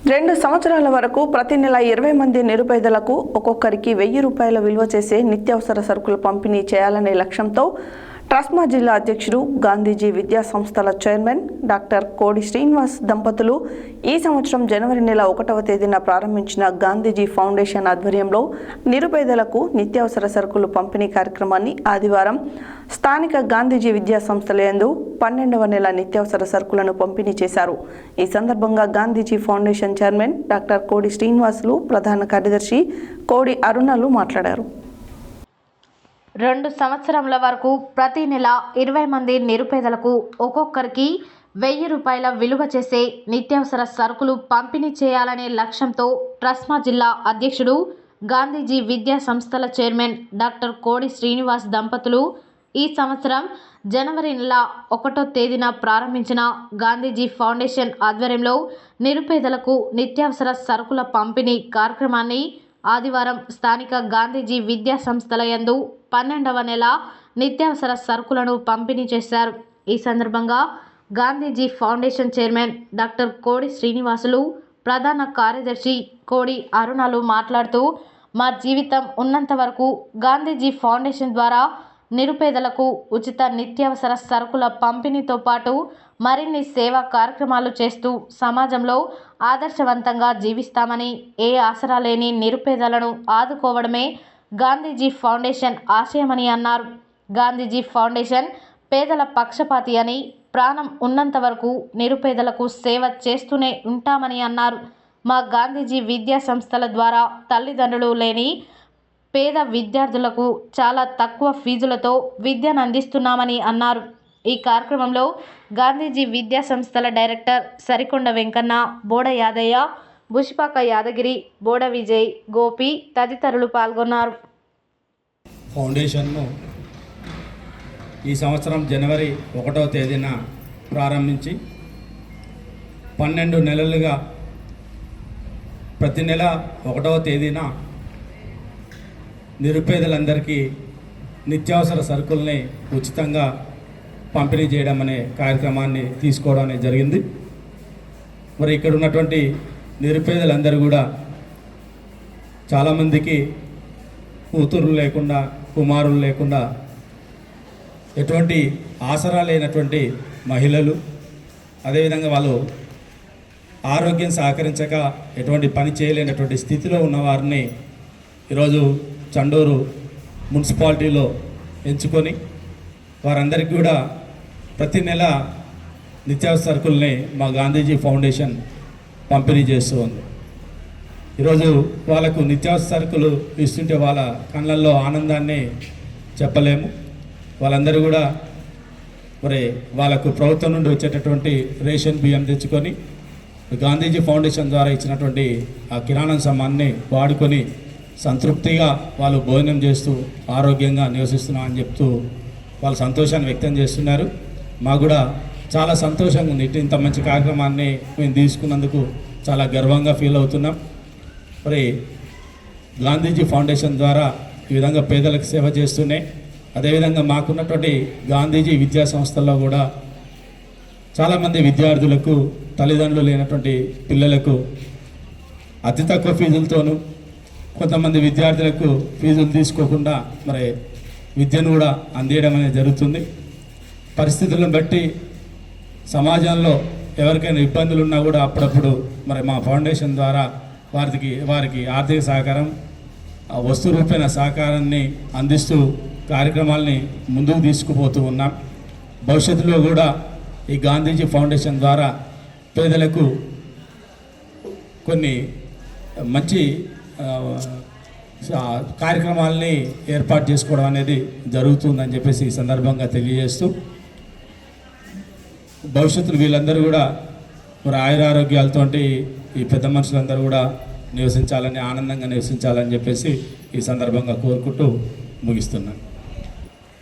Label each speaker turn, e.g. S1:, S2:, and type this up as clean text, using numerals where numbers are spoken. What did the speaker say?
S1: 2 సంవత్సరాల వరకు ప్రతి నెల 20 మంది నిరుపేదలకు ఒక్కొక్కరికి 1000 రూపాయల విలువ చేసే నిత్యావసర సరుకులు పంపిణీ చేయాలనే లక్ష్యంతో ట్రస్మా జిల్లా అధ్యక్షుడు గాంధీజీ విద్యా సంస్థల చైర్మన్ డాక్టర్ కోడి శ్రీనివాస్ దంపతులు ఈ సంవత్సరం జనవరి నెల 1వ తేదీన ప్రారంభించిన గాంధీజీ ఫౌండేషన్ ఆధ్వర్యంలో నిరుపేదలకు నిత్యావసర సరుకులు పంపిణీ కార్యక్రమాన్ని ఆదివారం స్థానిక గాంధీజీ విద్యా సంస్థల యందు 12వ నెల నిత్యావసర సరుకులను పంపిణీ చేశారు. ఈ సందర్భంగా గాంధీజీ ఫౌండేషన్ చైర్మన్ డాక్టర్ కోడి శ్రీనివాసులు, ప్రధాన కార్యదర్శి కోడి అరుణలు మాట్లాడారు.
S2: 2 సంవత్సరాల వరకు ప్రతి నెల 20 మంది నిరుపేదలకు ఒక్కొక్కరికి 1000 రూపాయల విలువ చేసే నిత్యావసర సరుకులు పంపిణీ చేయాలనే లక్ష్యంతో ట్రస్మా జిల్లా అధ్యక్షుడు గాంధీజీ విద్యా సంస్థల చైర్మన్ డాక్టర్ కోడి శ్రీనివాస్ దంపతులు ఈ సంవత్సరం జనవరి నెల 1వ తేదీన ప్రారంభించిన గాంధీజీ ఫౌండేషన్ ఆధ్వర్యంలో నిరుపేదలకు నిత్యావసర సరుకుల పంపిణీ కార్యక్రమాన్ని ఆదివారం స్థానిక గాంధీజీ విద్యా సంస్థల యందు 12వ నెల నిత్యావసర సరుకులను పంపిణీ చేశారు. ఈ సందర్భంగా గాంధీజీ ఫౌండేషన్ చైర్మన్ డాక్టర్ కోడి శ్రీనివాసులు, ప్రధాన కార్యదర్శి కోడి అరుణలు మాట్లాడుతూ, మా జీవితం ఉన్నంత వరకు గాంధీజీ ఫౌండేషన్ ద్వారా నిరుపేదలకు ఉచిత నిత్యావసర సరుకుల పంపిణీతో పాటు మరిన్ని సేవా కార్యక్రమాలు చేస్తూ సమాజంలో ఆదర్శవంతంగా జీవిస్తామని, ఏ ఆసరా లేని నిరుపేదలను ఆదుకోవడమే గాంధీజీ ఫౌండేషన్ ఆశయమని అన్నారు. గాంధీజీ ఫౌండేషన్ పేదల పక్షపాతి అని, ప్రాణం ఉన్నంత వరకు నిరుపేదలకు సేవ చేస్తూనే ఉంటామని అన్నారు. మా గాంధీజీ విద్యా సంస్థల ద్వారా తల్లిదండ్రులు లేని పేద విద్యార్థులకు చాలా తక్కువ ఫీజులతో విద్యను అందిస్తున్నామని అన్నారు. ఈ కార్యక్రమంలో గాంధీజీ విద్యా సంస్థల డైరెక్టర్ సరికొండ వెంకన్న, బోడ యాదయ్య, బుషిపాక యాదగిరి, బోడ విజయ్, గోపి తదితరులు పాల్గొన్నారు.
S3: ఫౌండేషన్ను ఈ సంవత్సరం జనవరి 1వ తేదీన ప్రారంభించి 12 నెలలుగా ప్రతి నెల 1వ తేదీన నిరుపేదలందరికీ నిత్యావసర సరుకుల్ని ఉచితంగా పంపిణీ చేయడం అనే కార్యక్రమాన్ని తీసుకోవడం అనేది జరిగింది. మరి ఇక్కడ ఉన్నటువంటి నిరుపేదలందరూ కూడా చాలామందికి కూతురు లేకుండా, కుమారులు లేకుండా, ఎటువంటి ఆసరా లేనటువంటి మహిళలు, అదేవిధంగా వాళ్ళు ఆరోగ్యం సహకరించక ఎటువంటి పని చేయలేనటువంటి స్థితిలో ఉన్న వారిని ఈరోజు చండూరు మున్సిపాలిటీలో ఎంచుకొని వారందరికీ కూడా ప్రతి నెల నిత్యావసర సరుకుల్ని మా గాంధీజీ ఫౌండేషన్ పంపిణీ చేస్తూ ఉంది. ఈరోజు వాళ్ళకు నిత్యావసర సరుకులు ఇస్తుంటే వాళ్ళ కళ్ళల్లో ఆనందాన్ని చెప్పలేము. వాళ్ళందరూ కూడా మరి వాళ్ళకు ప్రభుత్వం నుండి వచ్చేటటువంటి రేషన్ బియ్యం తెచ్చుకొని గాంధీజీ ఫౌండేషన్ ద్వారా ఇచ్చినటువంటి ఆ కిరాణా సామాన్ని వాడుకొని సంతృప్తిగా వాళ్ళు భోజనం చేస్తూ ఆరోగ్యంగా నివసిస్తున్నామని చెప్తూ వాళ్ళు సంతోషాన్ని వ్యక్తం చేస్తున్నారు. మాకు కూడా చాలా సంతోషంగా ఉంది. ఇంత మంచి కార్యక్రమాన్ని మేము తీసుకున్నందుకు చాలా గర్వంగా ఫీల్ అవుతున్నాం. మరి గాంధీజీ ఫౌండేషన్ ద్వారా ఈ విధంగా పేదలకు సేవ చేస్తూనే, అదేవిధంగా మాకున్నటువంటి గాంధీజీ విద్యా సంస్థల్లో కూడా చాలామంది విద్యార్థులకు, తల్లిదండ్రులు లేనటువంటి పిల్లలకు అతి తక్కువ ఫీజులతోనూ, కొంతమంది విద్యార్థులకు ఫీజులు తీసుకోకుండా మరి విద్యను కూడా అందియడం అనేది జరుగుతుంది. పరిస్థితులను బట్టి సమాజంలో ఎవరికైనా ఇబ్బందులు ఉన్నా కూడా అప్పుడప్పుడు మరి మా ఫౌండేషన్ ద్వారా వారికి ఆర్థిక సహకారం, వస్తు రూపేణ సహకారాన్ని అందిస్తూ కార్యక్రమాలని ముందుకు తీసుకుపోతూ ఉన్నాం. భవిష్యత్తులో కూడా ఈ గాంధీజీ ఫౌండేషన్ ద్వారా పేదలకు కొన్ని మంచి కార్యక్రమాలని ఏర్పాటు చేసుకోవడం అనేది జరుగుతుందని చెప్పేసి ఈ సందర్భంగా తెలియజేస్తూ, భవిష్యత్తులో వీళ్ళందరూ కూడా మరి ఆయురారోగ్యాలతో ఈ పెద్ద మనుషులందరూ కూడా నివసించాలని, ఆనందంగా నివసించాలని చెప్పేసి ఈ సందర్భంగా కోరుకుంటూ ముగిస్తున్నాను.